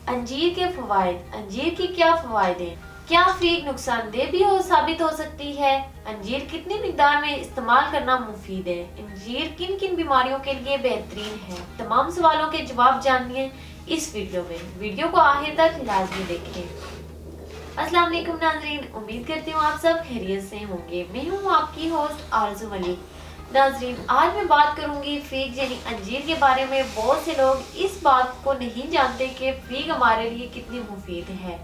انجیر کے فوائد۔ انجیر کی کیا فوائد ہیں؟ کیا فیگ نقصان دہ بھی ثابت ہو سکتی ہے؟ انجیر کتنی مقدار میں استعمال کرنا مفید ہے؟ انجیر کن کن بیماریوں کے لیے بہترین ہے؟ تمام سوالوں کے جواب جانیے اس ویڈیو میں۔ ویڈیو کو آخر تک لازمی دیکھیں۔ السلام علیکم ناظرین، امید کرتی ہوں آپ سب خیریت سے ہوں گے۔ میں ہوں آپ کی ہوسٹ آرزو ملک۔ ناظرین، آج میں بات کروں گی فیگ یعنی انجیر کے بارے میں۔ بہت سے لوگ اس بات کو نہیں جانتے کہ فیگ ہمارے لیے کتنی مفید ہے۔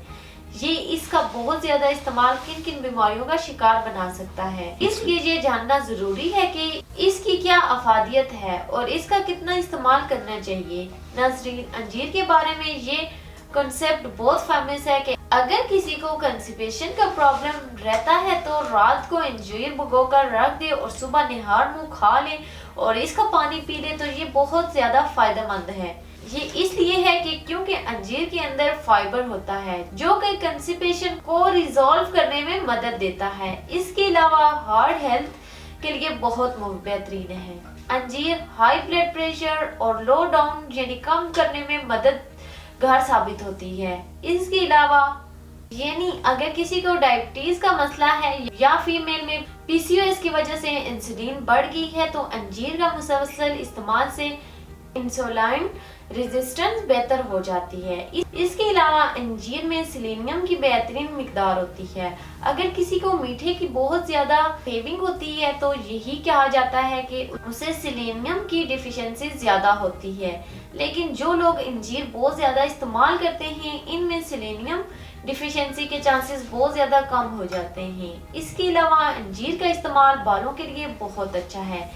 یہ اس کا بہت زیادہ استعمال کن کن بیماریوں کا شکار بنا سکتا ہے، اس لیے یہ جاننا ضروری ہے کہ اس کی کیا افادیت ہے اور اس کا کتنا استعمال کرنا چاہیے۔ ناظرین، انجیر کے بارے میں یہ کنسیپٹ بہت فیمس ہے کہ اگر کسی کو کنسٹیپیشن کا پرابلم رہتا ہے تو رات کو انجیر بھگو کر رکھ دے اور صبح نہار منہ کھا لے اور اس کا پانی پی لے تو یہ بہت زیادہ فائدہ مند ہے۔ یہ اس لیے ہے کہ کیونکہ انجیر کے اندر فائبر ہوتا ہے جو کہ کنسٹیپیشن کو ریزالو کرنے میں مدد دیتا ہے۔ اس کے علاوہ ہارٹ ہیلتھ کے لیے بہت بہترین ہے۔ انجیر ہائی بلڈ پریشر اور لو ڈاؤن یعنی کم کرنے میں مددگار ثابت ہوتی ہے۔ اس کے علاوہ یعنی اگر کسی کو ڈائبٹیز کا مسئلہ ہے یا فیمیل میں پی سی او ایس کی وجہ سے انسولین بڑھ گئی ہے تو انجیر کا مسلسل استعمال سے انسولین ریزسٹنس بہتر ہو جاتی ہے۔ اس کے علاوہ انجیر میں سیلینیم کی بہترین مقدار ہوتی ہے۔ اگر کسی کو میٹھے کی بہت زیادہ کریونگ ہوتی ہے تو یہی کہا جاتا ہے کہ اسے سیلینیم کی ڈیفیشنسی زیادہ ہوتی ہے، لیکن جو لوگ انجیر بہت زیادہ استعمال کرتے ہیں ان میں سیلینیم ڈیفیشنسی کے چانسز بہت زیادہ کم ہو جاتے ہیں۔ اس کے علاوہ انجیر کا استعمال بالوں کے لیے بہت اچھا ہے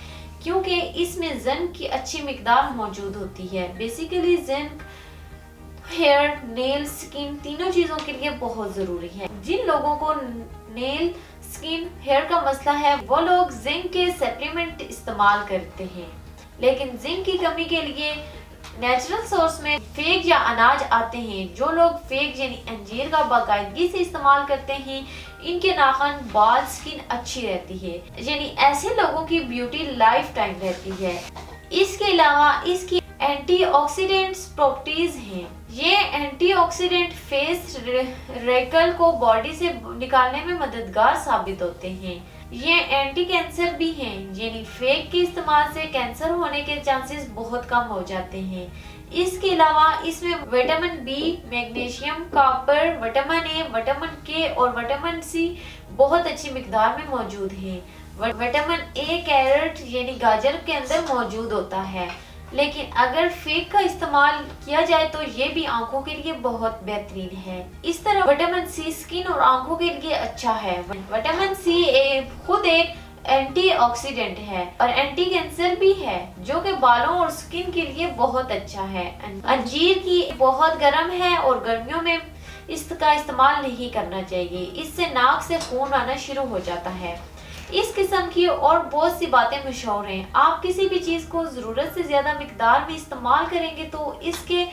کیونکہ اس میں زنک کی اچھی مقدار موجود ہوتی ہے۔ بیسیکلی زنک ہیئر، نیل، سکن تینوں چیزوں کے لیے بہت ضروری ہے۔ جن لوگوں کو نیل، سکن، ہیئر کا مسئلہ ہے وہ لوگ زنک کے سپلیمنٹ استعمال کرتے ہیں، لیکن زنک کی کمی کے لیے نیچرل سورس میں فیگ یا اناج آتے ہیں۔ جو لوگ فیگ یعنی انجیر کا باقاعدگی سے استعمال کرتے ہیں ان کے ناخن، بال، سکن اچھی رہتی ہے، یعنی ایسے لوگوں کی بیوٹی لائف ٹائم رہتی ہے۔ اس کے علاوہ اس کی اینٹی آکسیڈنٹس پراپرٹیز ہیں۔ یہ اینٹی آکسیڈنٹ فیس ریکل کو باڈی سے نکالنے میں مددگار ثابت ہوتے ہیں۔ یہ اینٹی کینسر بھی ہیں، یعنی فیگ کے استعمال سے کینسر ہونے کے چانسز بہت کم ہو جاتے ہیں۔ اس کے علاوہ اس میں vitamin B, magnesium, copper, vitamin A, vitamin کے اور وٹامن سی بہت اچھی مقدار میں موجود ہیں۔ وٹامن اے کیرٹ یعنی گاجر کے اندر موجود ہوتا ہے، لیکن اگر فیگ کا استعمال کیا جائے تو یہ بھی آنکھوں کے لیے بہت بہترین ہے۔ اس طرح وٹامن سی سکن اور آنکھوں کے لیے اچھا ہے۔ وٹامن سی خود ایک اینٹی آکسیڈنٹ ہے اور اینٹی کینسر بھی ہے جو کہ بالوں اور سکن کے لیے بہت اچھا ہے۔ انجیر کی بہت گرم ہے اور گرمیوں میں اس کا استعمال نہیں کرنا چاہیے، اس سے ناک سے خون آنا شروع ہو جاتا ہے۔ اس قسم کی اور بہت سی باتیں مشہور ہیں۔ آپ کسی بھی چیز کو ضرورت سے زیادہ مقدار میں استعمال کریں گے تو اس کے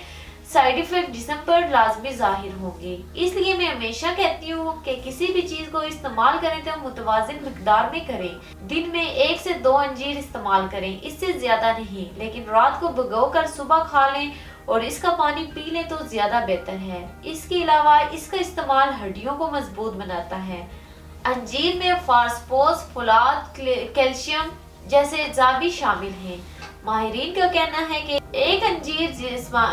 سائیڈ ایفیکٹ جسم پر لازمی ظاہر ہوں گے۔ اس لیے میں ہمیشہ کہتی ہوں کہ کسی بھی چیز کو استعمال کریں تو متوازن مقدار میں کریں۔ دن میں 1 سے 2 انجیر استعمال کریں، اس سے زیادہ نہیں، لیکن رات کو بھگو کر صبح کھا لیں اور اس کا پانی پی لیں تو زیادہ بہتر ہے۔ اس کے علاوہ اس کا استعمال ہڈیوں کو مضبوط بناتا ہے۔ انجیر میں فاسفورس، فولاد، کیلشیم جیسے اجزاء بھی شامل ہیں۔ ماہرین کا کہنا ہے کہ ایک انجیر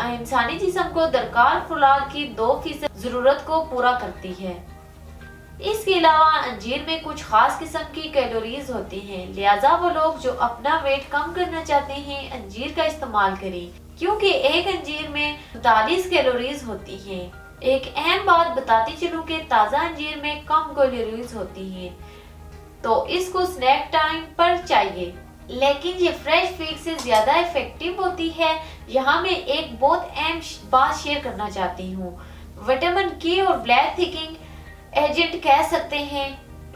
انسانی جسم کو درکار فولاد کی 2% ضرورت کو پورا کرتی ہے۔ اس کے علاوہ انجیر میں کچھ خاص قسم کی کیلوریز ہوتی ہیں، لہٰذا وہ لوگ جو اپنا ویٹ کم کرنا چاہتے ہیں انجیر کا استعمال کریں کیونکہ ایک انجیر میں 45 کیلوریز ہوتی ہیں۔ ایک اہم بات بتاتی چلوں کہ تازہ انجیر میں کم کیلوریز ہوتی ہیں تو اس کو سنیک ٹائم پر چاہیے، لیکن یہ فریش فیگ سے زیادہ ایفیکٹو ہوتی ہے۔ یہاں میں ایک بہت اہم بات شیئر کرنا چاہتی ہوں۔ وٹامن کے اور بلیک تھکنگ ایجنٹ کہہ سکتے ہیں،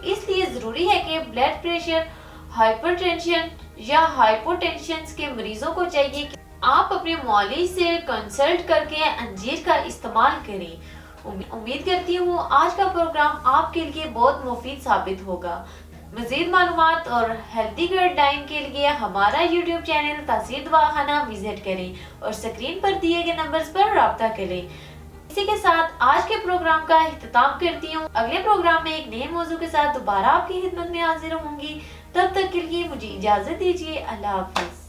اس لیے ضروری ہے کہ بلڈ پریشر، ہائپر ٹینشن یا ہائپوٹینشن کے مریضوں کو چاہیے کہ آپ اپنے معالج سے کنسلٹ کر کے انجیر کا استعمال کریں۔ امید کرتی ہوں آج کا پروگرام آپ کے لیے بہت مفید ثابت ہوگا۔ مزید معلومات اور ہیلتھی گائیڈ لائن کے لیے ہمارا یوٹیوب چینل تاثیر دواخانہ وزٹ کریں اور سکرین پر دیے گئے نمبرز پر رابطہ کریں۔ اسی کے ساتھ آج کے پروگرام کا اختتام کرتی ہوں. اگلے پروگرام میں ایک نئے موضوع کے ساتھ دوبارہ آپ کی خدمت میں حاضر ہوں گی. تب تک کے لیے مجھے اجازت دیجیے. اللہ حافظ.